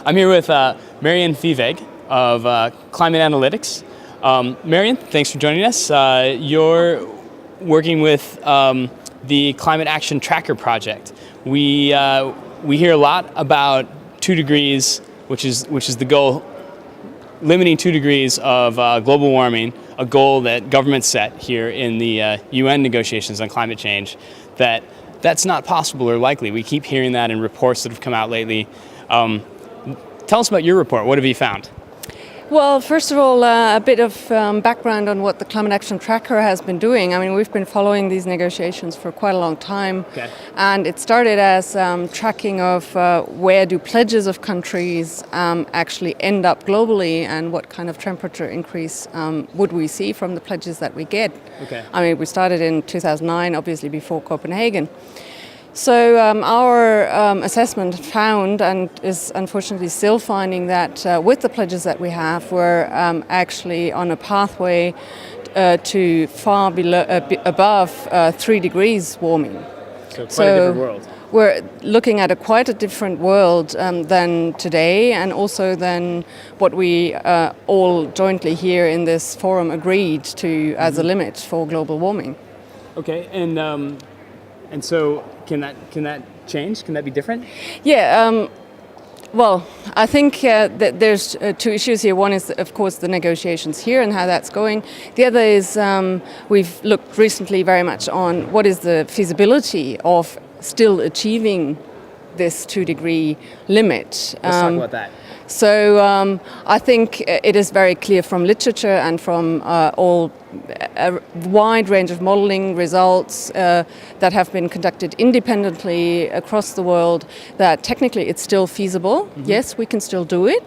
I'm here with Marion Vieweg of Climate Analytics. Marion, thanks for joining us. You're working with the Climate Action Tracker project. We hear a lot about 2 degrees, which is the goal, limiting 2 degrees of global warming, a goal that governments set here in the UN negotiations on climate change. That's not possible or likely. We keep hearing that in reports that have come out lately. Tell us about your report. What have you found? Well, first of all, a bit of background on what the Climate Action Tracker has been doing. I mean, we've been following these negotiations for quite a long time. Okay. And it started as tracking of where do pledges of countries actually end up globally and what kind of temperature increase would we see from the pledges that we get. Okay. I mean, we started in 2009, obviously before Copenhagen. So our assessment found, and is unfortunately still finding, that with the pledges that we have, we're actually on a pathway to far below, above 3 degrees warming. So quite a different world. We're looking at quite a different world than today, and also than what we all jointly here in this forum agreed to as a limit for global warming. Okay, and so can that change? Can that be different? Yeah. Well, I think that there's 2 issues here. One is, of course, the negotiations here and how that's going. The other is we've looked recently very much on what is the feasibility of still achieving this 2-degree limit. Let's talk about that. So I think it is very clear from literature and from a wide range of modeling results that have been conducted independently across the world that technically it's still feasible. Mm-hmm. Yes, we can still do it.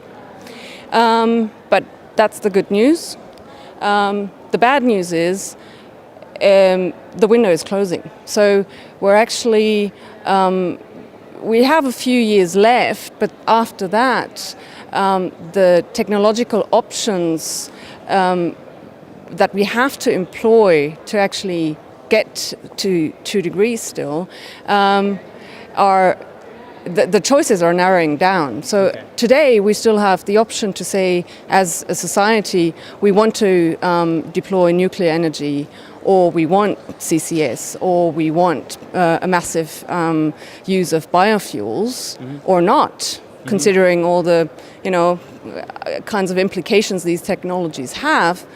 But that's the good news. The bad news is the window is closing. So we're actually we have a few years left, but after that, the technological options that we have to employ to actually get to 2 degrees still are the choices are narrowing down. So okay. Today we still have the option to say, as a society, we want to deploy nuclear energy, or we want CCS, or we want a massive use of biofuels, mm-hmm. or not, mm-hmm. considering all the kinds of implications these technologies have.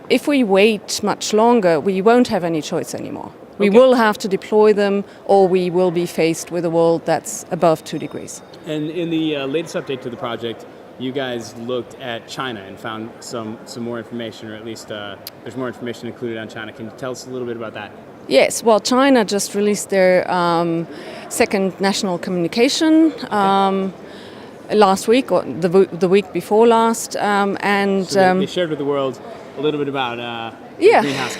If we wait much longer, we won't have any choice anymore. We Okay. will have to deploy them, or we will be faced with a world that's above 2 degrees. And in the latest update to the project, you guys looked at China and found some more information, or at least there's more information included on China. Can you tell us a little bit about that? Yes, well, China just released their second national communication last week, or the week before last, and so they shared with the world a little bit about greenhouse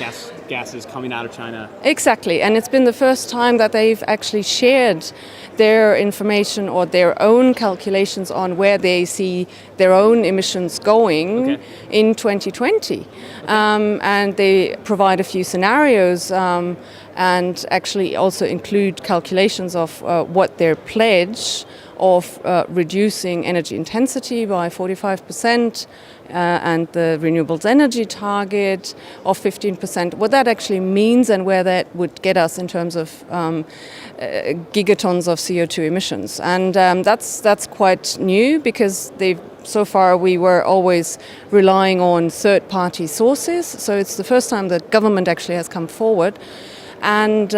gases coming out of China. Exactly, and it's been the first time that they've actually shared their information or their own calculations on where they see their own emissions going in 2020. And they provide a few scenarios and actually also include calculations of what their pledge of reducing energy intensity by 45% and the renewables energy target of 15%, what that actually means and where that would get us in terms of gigatons of CO2 emissions. And that's quite new, because so far we were always relying on third-party sources. So it's the first time the government actually has come forward. And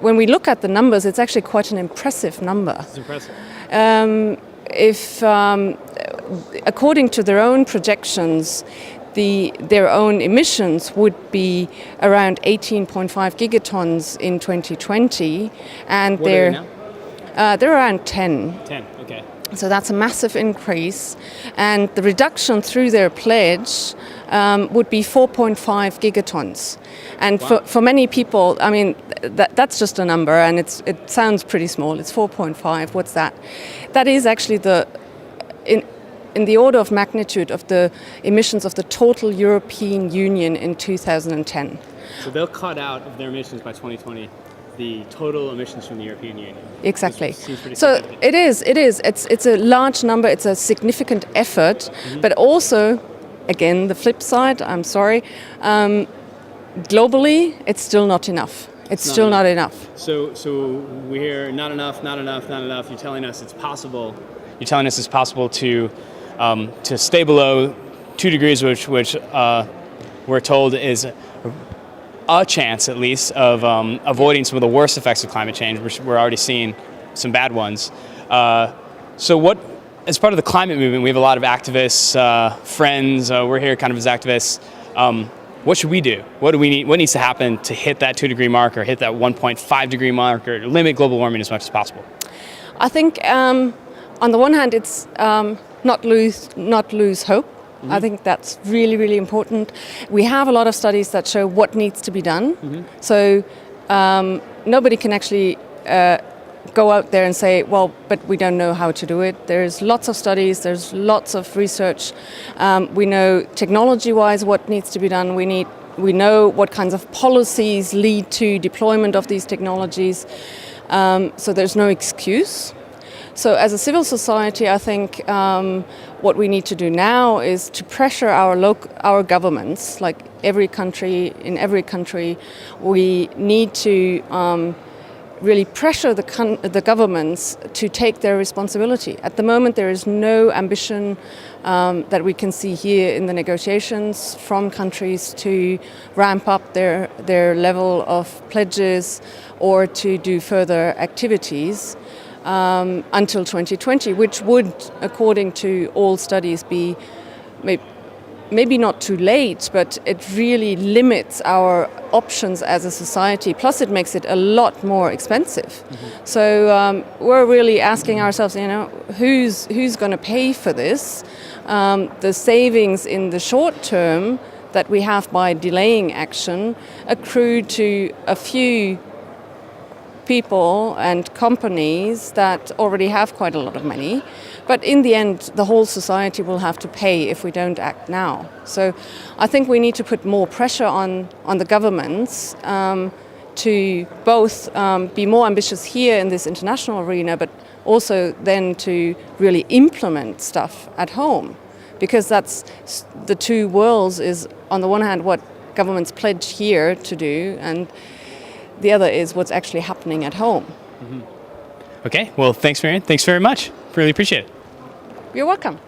when we look at the numbers, it's actually quite an impressive number. It's impressive. According to their own projections, their own emissions would be around 18.5 gigatons in 2020, and what are they now? They're around 10. 10, okay. So that's a massive increase, and the reduction through their pledge would be 4.5 gigatons. And wow. for many people, I mean, that's just a number, and it sounds pretty small. It's 4.5. What's that? That is actually in the order of magnitude of the emissions of the total European Union in 2010. So they'll cut out of their emissions by 2020 the total emissions from the European Union. Exactly. Seems pretty So significant. it is. It's a large number. It's a significant effort, but also, again, the flip side. I'm sorry. Globally, it's still not enough. It's still not enough. So we hear not enough, not enough, not enough. You're telling us it's possible. You're telling us it's possible to stay below 2 degrees, which we're told is a chance, at least, of avoiding some of the worst effects of climate change. We're already seeing some bad ones. So what, as part of the climate movement, we have a lot of activists, friends. We're here kind of as activists. What should we do? What do we need? What needs to happen to hit that 2 degree mark, or hit that 1.5 degree mark, or limit global warming as much as possible? I think on the one hand, it's not lose hope. I think that's really, really important. We have a lot of studies that show what needs to be done. So nobody can actually go out there and say, well, but we don't know how to do it. There's lots of studies, there's lots of research. We know technology-wise what needs to be done. We know what kinds of policies lead to deployment of these technologies. So there's no excuse. So as a civil society, I think what we need to do now is to pressure our governments, like in every country, we need to really pressure the governments to take their responsibility. At the moment, there is no ambition that we can see here in the negotiations from countries to ramp up their level of pledges or to do further activities until 2020, which would, according to all studies, be maybe not too late, but it really limits our options as a society. Plus, it makes it a lot more expensive. So we're really asking ourselves, who's going to pay for this? The savings in the short term that we have by delaying action accrue to a few people and companies that already have quite a lot of money. But in the end, the whole society will have to pay if we don't act now. So I think we need to put more pressure on the governments to both be more ambitious here in this international arena, but also then to really implement stuff at home. Because that's the two worlds, is on the one hand what governments pledge here to do, and the other is what's actually happening at home. Okay, well, thanks, Marion. Thanks very much. Really appreciate it. You're welcome.